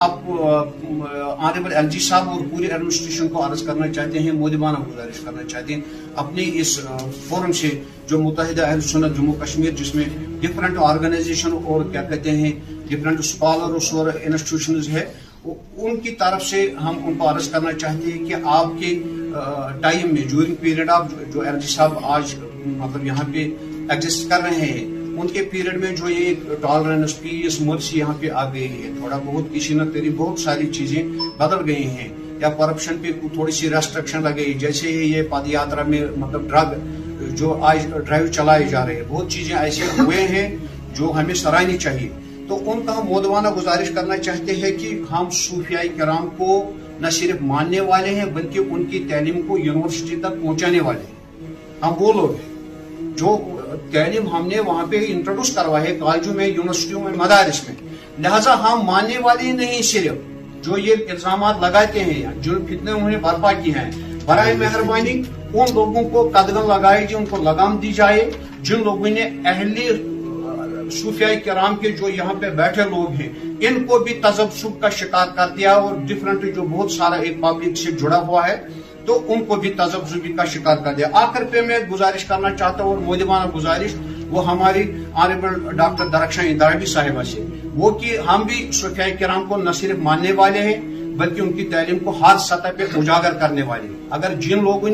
آپ honourable L G صاحب اور پورے ایڈمنسٹریشن کو عرض کرنا چاہتے ہیں، مودبانہ گزارش کرنا چاہتے ہیں اپنی اس فورم سے جو متحدہ اہل سنت جموں کشمیر، جس میں ڈفرنٹ آرگنائزیشن اور کیا کہتے ہیں ڈفرنٹ اسکالرس اور انسٹیٹیوشنز ہے، ان کی طرف سے ہم ان کو عرض کرنا چاہتے ہیں کہ آپ کے ٹائم میں جورنگ پیریڈ آپ جو ایل جی صاحب آج مطلب یہاں پہ ایگزسٹ کر رہے ہیں، ان کے پیریڈ میں جو یہ ٹالرنس، پیس، مرسی یہاں پہ آ گئی ہے، تھوڑا بہت کسی نہ کسی بہت ساری چیزیں بدل گئی ہیں، یا کرپشن پہ تھوڑی سی ریسٹرکشن لگی، جیسے یہ پد یاترا میں مطلب ڈرگ جو آج ڈرائیو چلائے جا رہے ہیں، بہت چیزیں ایسے ہوئے ہیں جو ہمیں سراہنی چاہیے۔ تو ان کا ہم مودبانہ گزارش کرنا چاہتے ہیں کہ ہم صوفیاء کرام کو نہ صرف ماننے والے ہیں بلکہ ان کی تعلیم کو یونیورسٹی تک پہنچانے والے ہیں۔ ہم وہ لوگ ہیں جو تعلیم ہم نے وہاں پہ انٹروڈیوس کروائی ہے کالجوں میں، یونیورسٹیوں میں، مدارس میں، لہذا ہم ماننے والے نہیں، صرف جو یہ الزامات لگاتے ہیں جو فتنے انہوں نے برپا کی ہیں، برائے مہربانی ان لوگوں کو قدغن لگائے جائے، ان کو لگام دی جائے جن لوگوں نے اہل صوفیاء کرام کے جو یہاں پہ بیٹھے لوگ ہیں ان کو بھی تذبذب کا شکار کر دیا، اور ڈفرنٹ جو بہت سارا ایک پبلک سے جڑا ہوا ہے تو ان کو بھی تذبذب کا شکار کر دیا۔ آخر پہ میں گزارش کرنا چاہتا ہوں، اور مودبانہ گزارش وہ ہماری آنریبل ڈاکٹر درخشاں اندرابی صاحبہ سے، وہ کہ ہم بھی صوفیاء کرام کو نہ صرف ماننے والے ہیں بلکہ ان کی تعلیم کو ہر سطح پہ اجاگر کرنے والے ہیں۔ اگر جن لوگوں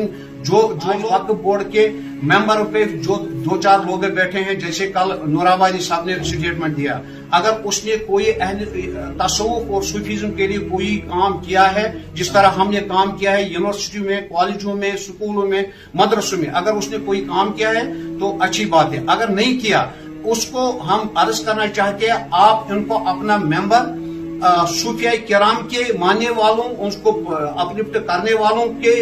جو وقف بورڈ کے ممبر پہ جو 2-4 لوگ بیٹھے ہیں، جیسے کل نورآبادی صاحب نے اسٹیٹمنٹ دیا، اگر اس نے کوئی اہل تصوف اور صوفیزم کے لیے کوئی کام کیا ہے جس طرح ہم نے کام کیا ہے یونیورسٹی میں، کالجوں میں، اسکولوں میں، مدرسوں میں، اگر اس نے کوئی کام کیا ہے تو اچھی بات ہے، اگر نہیں کیا اس کو ہم عرض کرنا چاہتے ہیں آپ ان کو اپنا ممبر صوفیاء کرام کے ماننے والوں، اس کو اپلفٹ کرنے والوں کے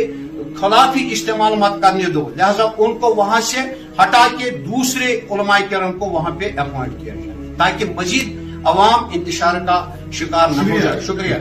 خلاف ہی استعمال مت کرنے دو، لہذا ان کو وہاں سے ہٹا کے دوسرے علماء کرام کو وہاں پہ اپوائنٹ کیا جائے تاکہ مزید عوام انتشار کا شکار نہ ہو جائے۔ شکریہ۔